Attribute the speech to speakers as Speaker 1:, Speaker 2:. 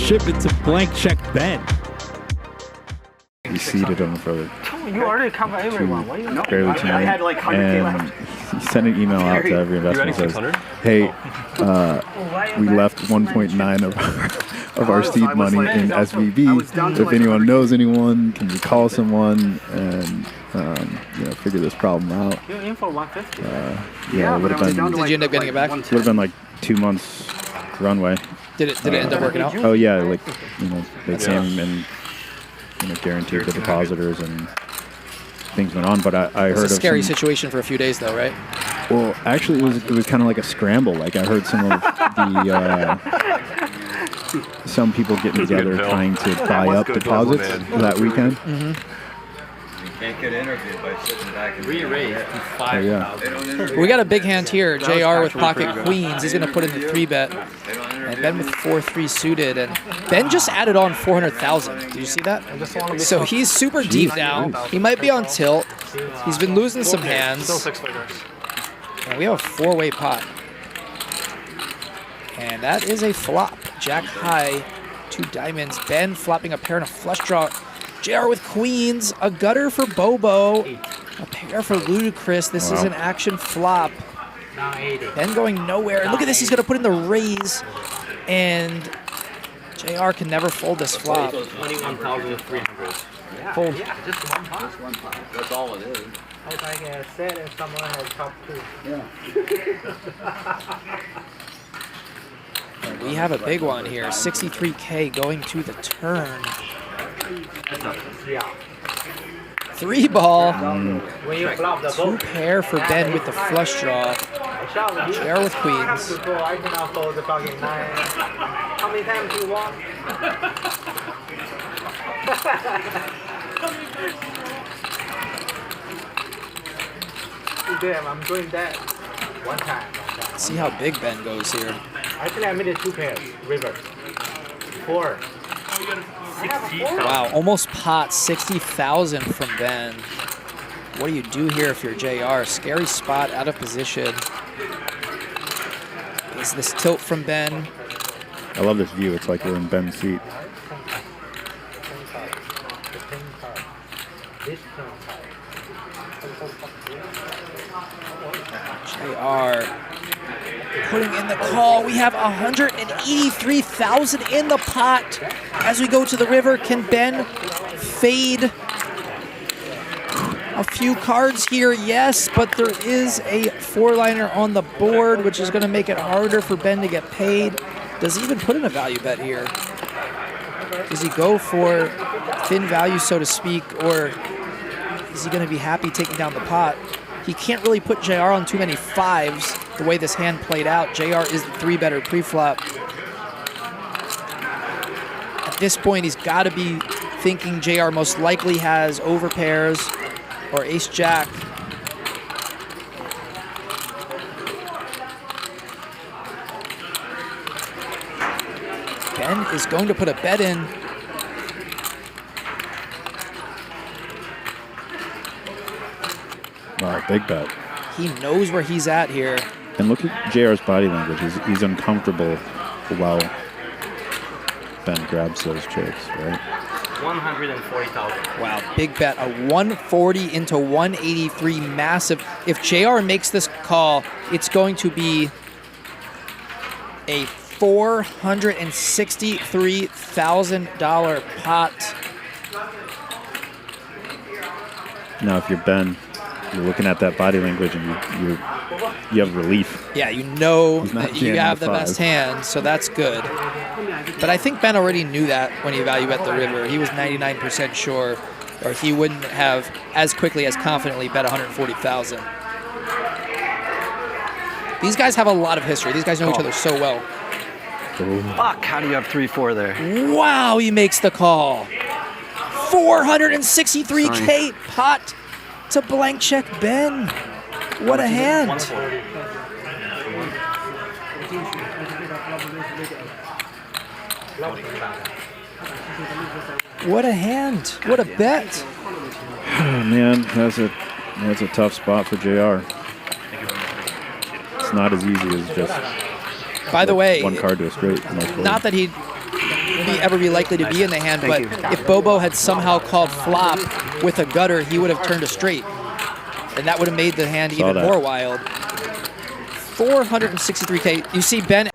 Speaker 1: ship it to blank check Ben.
Speaker 2: We seeded him for
Speaker 3: You already cover everyone. Why you not?
Speaker 2: barely 2
Speaker 3: I had
Speaker 2: minutes.
Speaker 3: like 100K
Speaker 2: And
Speaker 3: left.
Speaker 2: he sent an email out to every investor and says, hey, we left 1.9 of our seed money in SVB. If anyone knows anyone, can you call someone and figure this problem out?
Speaker 3: You're in for 150.
Speaker 2: Yeah, it would have been.
Speaker 4: Did you end up getting it back?
Speaker 2: Would have been like 2 months runway.
Speaker 4: Did it end up working out?
Speaker 2: Oh yeah, like they came and guaranteed the depositors and things went on. But I heard
Speaker 4: It's a
Speaker 2: of
Speaker 4: scary
Speaker 2: some,
Speaker 4: situation for a few days, though, right?
Speaker 2: Well, actually, it was kind of like a scramble. Like I heard some of the some people getting together trying to buy up deposits that weekend.
Speaker 4: Mm-hmm.
Speaker 5: Can't get interviewed by sitting back and
Speaker 3: Re-raised to 5,000.
Speaker 2: Yeah.
Speaker 4: We got a big hand here. JR with pocket queens. He's going to put in the 3-bet. And Ben with 4-3 suited. And Ben just added on 400,000. Did you see that? So he's super deep now. He might be on tilt. He's been losing some hands.
Speaker 3: Still 6 figures.
Speaker 4: And we have a 4-way pot. And that is a flop. Jack high, 2 diamonds. Ben flopping a pair and a flush draw. JR with queens, a gutter for Bobo, a pair for Ludacris. This is an action flop. Ben going nowhere. Look at this, he's going to put in the raise. And JR can never fold this flop.
Speaker 3: 21,300.
Speaker 4: Fold.
Speaker 3: Yeah, just one pot.
Speaker 5: That's all it is.
Speaker 3: If I get set and someone has top 2.
Speaker 4: We have a big one here. 63K going to the turn.
Speaker 3: Yeah.
Speaker 4: 3 ball.
Speaker 3: When you flop the
Speaker 4: 2
Speaker 3: boat,
Speaker 4: pair for Ben with the flush draw. JR with queens.
Speaker 3: I cannot fold the fucking 9. How many times do you want? Damn, I'm doing that. One time.
Speaker 4: See how big Ben goes here.
Speaker 3: Actually, I made it 2 pairs. River. 4.
Speaker 4: Wow, almost pot 60,000 from Ben. What do you do here if you're JR? Scary spot, out of position. Is this tilt from Ben?
Speaker 2: I love this view. It's like we're in Ben's seat.
Speaker 4: JR putting in the call. We have 183,000 in the pot. As we go to the river, can Ben fade a few cards here? Yes, but there is a 4-liner on the board, which is going to make it harder for Ben to get paid. Does he even put in a value bet here? Does he go for thin value, so to speak, or is he going to be happy taking down the pot? He can't really put JR on too many 5s the way this hand played out. JR is the 3-better pre-flop. At this point, he's got to be thinking JR most likely has overpairs or ace-jack. Ben is going to put a bet in.
Speaker 2: Wow, big bet.
Speaker 4: He knows where he's at here.
Speaker 2: And look at JR's body language. He's uncomfortable while Ben grabs those chips, right?
Speaker 3: 140,000.
Speaker 4: Wow, big bet. A 140 into 183, massive. If JR makes this call, it's going to be a $463,000 pot.
Speaker 2: Now, if you're Ben, you're looking at that body language and you have relief.
Speaker 4: Yeah, you know
Speaker 2: He's not
Speaker 4: that you
Speaker 2: jamming
Speaker 4: have
Speaker 2: the
Speaker 4: the best
Speaker 2: 5.
Speaker 4: hand, so that's good. But I think Ben already knew that when he value bet the river. He was 99% sure, or he wouldn't have as quickly, as confidently bet 140,000. These guys have a lot of history. These guys know each other so well.
Speaker 5: Fuck, how do you have 3-4 there?
Speaker 4: Wow, he makes the call. 463K pot to blank check Ben. What a hand. What a hand. What a bet.
Speaker 2: Oh, man, that's a tough spot for JR. It's not as easy as just
Speaker 4: By the way,
Speaker 2: one card to a straight.
Speaker 4: not that he ever be likely to be in the hand, but if Bobo had somehow called flop with a gutter, he would have turned a straight. And that would have made the hand even more wild. 463K. You see Ben